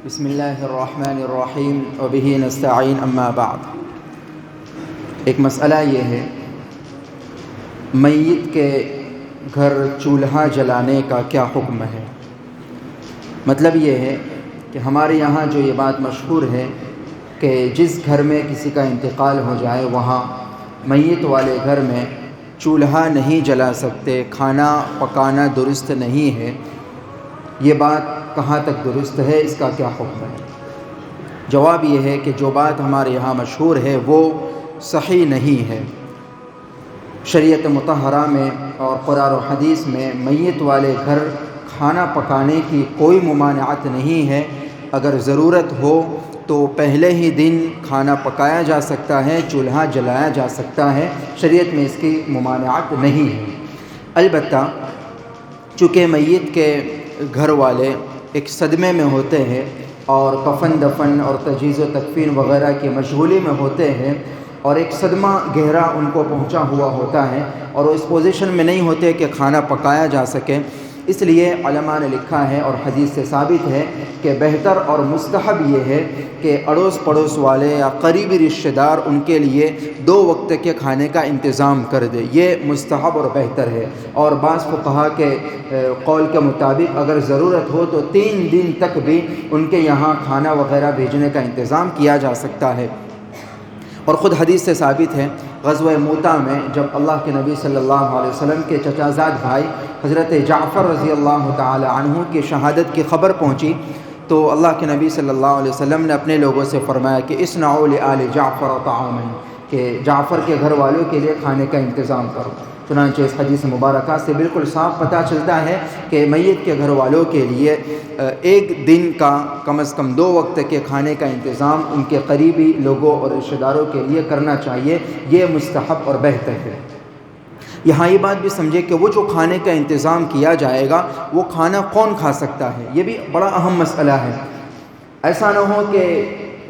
بسم اللہ الرحمن الرحیم وبہ نستعین اما بعد۔ ایک مسئلہ یہ ہے، میت کے گھر چولہا جلانے کا کیا حکم ہے؟ مطلب یہ ہے کہ ہمارے یہاں جو یہ بات مشہور ہے کہ جس گھر میں کسی کا انتقال ہو جائے وہاں میت والے گھر میں چولہا نہیں جلا سکتے، کھانا پکانا درست نہیں ہے۔ یہ بات کہاں تک درست ہے، اس کا کیا حکم ہے؟ جواب یہ ہے کہ جو بات ہمارے یہاں مشہور ہے وہ صحیح نہیں ہے۔ شریعت مطہرہ میں اور قرآن و حدیث میں میت والے گھر کھانا پکانے کی کوئی ممانعت نہیں ہے۔ اگر ضرورت ہو تو پہلے ہی دن کھانا پکایا جا سکتا ہے، چولہا جلایا جا سکتا ہے، شریعت میں اس کی ممانعت نہیں ہے۔ البتہ چونکہ میت کے گھر والے ایک صدمے میں ہوتے ہیں اور کفن دفن اور تجہیز و تکفین وغیرہ کی مشغولی میں ہوتے ہیں اور ایک صدمہ گہرا ان کو پہنچا ہوا ہوتا ہے اور وہ اس پوزیشن میں نہیں ہوتے کہ کھانا پکایا جا سکے، اس لیے علماء نے لکھا ہے اور حدیث سے ثابت ہے کہ بہتر اور مستحب یہ ہے کہ اڑوس پڑوس والے یا قریبی رشتہ دار ان کے لیے 2 وقت کے کھانے کا انتظام کر دے۔ یہ مستحب اور بہتر ہے، اور بعض فقہا کے قول کے مطابق اگر ضرورت ہو تو 3 دن تک بھی ان کے یہاں کھانا وغیرہ بھیجنے کا انتظام کیا جا سکتا ہے۔ اور خود حدیث سے ثابت ہے، غزوہ موتا میں جب اللہ کے نبی صلی اللہ علیہ وسلم کے چچا زاد بھائی حضرت جعفر رضی اللہ تعالی عنہ کی شہادت کی خبر پہنچی تو اللہ کے نبی صلی اللہ علیہ وسلم نے اپنے لوگوں سے فرمایا کہ اصنعوا لآل جعفر طعاما، کہ جعفر کے گھر والوں کے لیے کھانے کا انتظام کرو۔ چنانچہ اس حدیث مبارکہ سے بالکل صاف پتہ چلتا ہے کہ میت کے گھر والوں کے لیے ایک دن کا کم از کم 2 وقت کے کھانے کا انتظام ان کے قریبی لوگوں اور رشتہ داروں کے لیے کرنا چاہیے، یہ مستحب اور بہتر ہے۔ یہاں یہ بات بھی سمجھے کہ وہ جو کھانے کا انتظام کیا جائے گا وہ کھانا کون کھا سکتا ہے، یہ بھی بڑا اہم مسئلہ ہے۔ ایسا نہ ہو کہ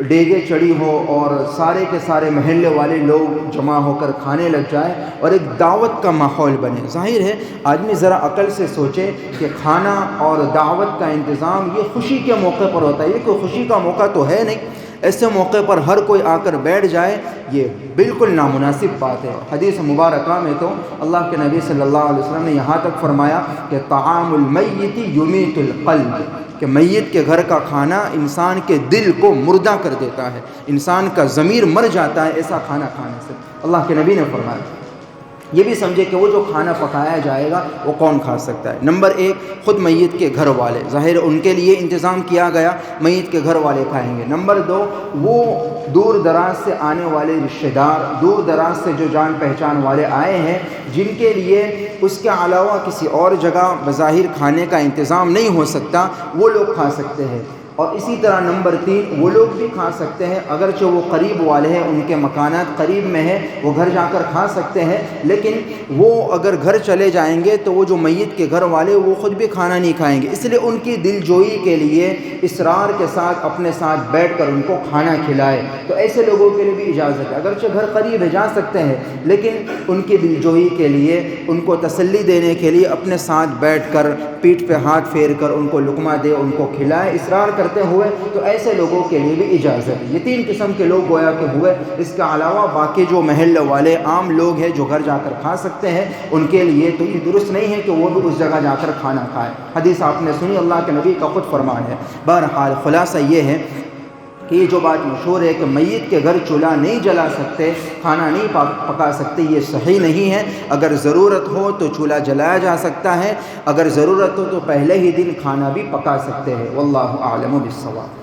ڈیگے چڑھی ہو اور سارے کے سارے محلے والے لوگ جمع ہو کر کھانے لگ جائے اور ایک دعوت کا ماحول بنے۔ ظاہر ہے آدمی ذرا عقل سے سوچے کہ کھانا اور دعوت کا انتظام یہ خوشی کے موقع پر ہوتا ہے، یہ کوئی خوشی کا موقع تو ہے نہیں، ایسے موقع پر ہر کوئی آ کر بیٹھ جائے، یہ بالکل نامناسب بات ہے۔ حدیث مبارکہ میں تو اللہ کے نبی صلی اللہ علیہ وسلم نے یہاں تک فرمایا کہ طعام المیت یمیت القلب، کہ میت کے گھر کا کھانا انسان کے دل کو مردہ کر دیتا ہے، انسان کا ضمیر مر جاتا ہے ایسا کھانا کھانے سے، اللہ کے نبی نے فرمایا۔ یہ بھی سمجھے کہ وہ جو کھانا پکایا جائے گا وہ کون کھا سکتا ہے۔ نمبر 1 خود میت کے گھر والے، ظاہر ان کے لیے انتظام کیا گیا، میت کے گھر والے کھائیں گے۔ نمبر 2 وہ دور دراز سے آنے والے رشتہ دار، دور دراز سے جو جان پہچان والے آئے ہیں جن کے لیے اس کے علاوہ کسی اور جگہ بظاہر کھانے کا انتظام نہیں ہو سکتا، وہ لوگ کھا سکتے ہیں۔ اور اسی طرح نمبر 3 وہ لوگ بھی کھا سکتے ہیں، اگرچہ وہ قریب والے ہیں، ان کے مکانات قریب میں ہیں، وہ گھر جا کر کھا سکتے ہیں، لیکن وہ اگر گھر چلے جائیں گے تو وہ جو میت کے گھر والے وہ خود بھی کھانا نہیں کھائیں گے، اس لیے ان کی دل جوئی کے لیے اصرار کے ساتھ اپنے ساتھ بیٹھ کر ان کو کھانا کھلائے، تو ایسے لوگوں کے لیے بھی اجازت ہے۔ اگرچہ گھر قریب ہے جا سکتے ہیں، لیکن ان کی دل جوئی کے لیے، ان کو تسلی دینے کے لیے اپنے ساتھ بیٹھ کر پیٹھ پہ ہاتھ پھیر کر ان کو لقمہ دے، ان کو کھلائے اصرار کرتے ہوئے، تو ایسے لوگوں کے لیے بھی اجازت ہے۔ یہ 3 قسم کے لوگ گویا کہ ہوئے۔ اس کے علاوہ باقی جو محلے والے عام لوگ ہیں جو گھر جا کر کھا سکتے ہیں، ان کے لیے تو یہ درست نہیں ہے کہ وہ بھی اس جگہ جا کر کھانا کھائے۔ حدیث آپ نے سنی، اللہ کے نبی کا خود فرمان ہے۔ بہرحال خلاصہ یہ ہے کہ یہ جو بات مشہور ہے کہ میت کے گھر چولہا نہیں جلا سکتے، کھانا نہیں پکا سکتے، یہ صحیح نہیں ہے۔ اگر ضرورت ہو تو چولہا جلایا جا سکتا ہے، اگر ضرورت ہو تو پہلے ہی دن کھانا بھی پکا سکتے ہیں۔ واللہ اعلم بالصواب۔